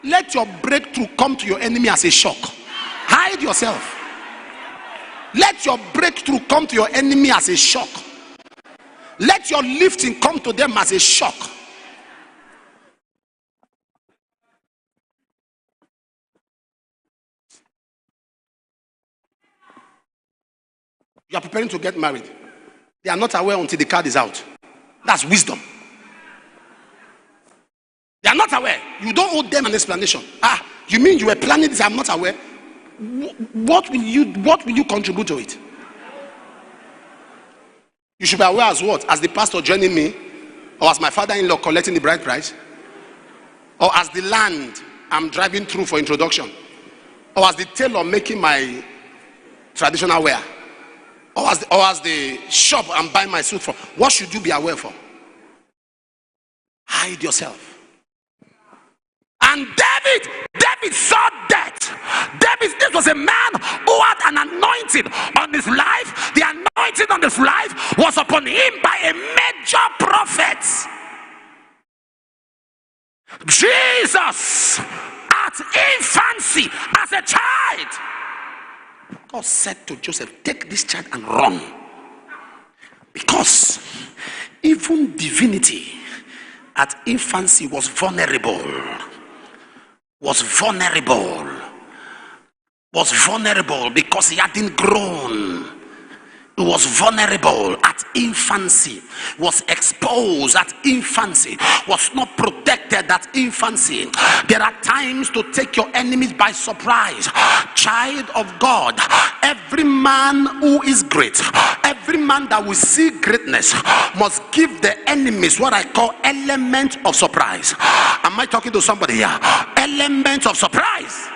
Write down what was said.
Let your breakthrough come to your enemy as a shock. Hide yourself. Let your breakthrough come to your enemy as a shock. Let your lifting come to them as a shock. You are preparing to get married. They are not aware until the card is out. That's wisdom. They are not aware. You don't owe them an explanation. You mean you were planning this? I'm not aware. What will you contribute to it? You should be aware as what? As the pastor joining me, or as my father-in-law collecting the bride price, or as the land I'm driving through for introduction, or as the tailor making my traditional wear, or as the shop I'm buying my suit for. What should you be aware for? Hide yourself. And David saw death. This was a man who had an anointing on his life. The anointing on his life was upon him by a major prophet. Jesus, at infancy, as a child, God said to Joseph, take this child and run. Because even divinity at infancy was vulnerable. Was vulnerable because he hadn't grown. It was vulnerable at infancy, was exposed at infancy, was not protected at infancy. There are times to take your enemies by surprise. Child of God, every man who is great, every man that will see greatness must give the enemies what I call element of surprise. Am I talking to somebody here? Element of surprise.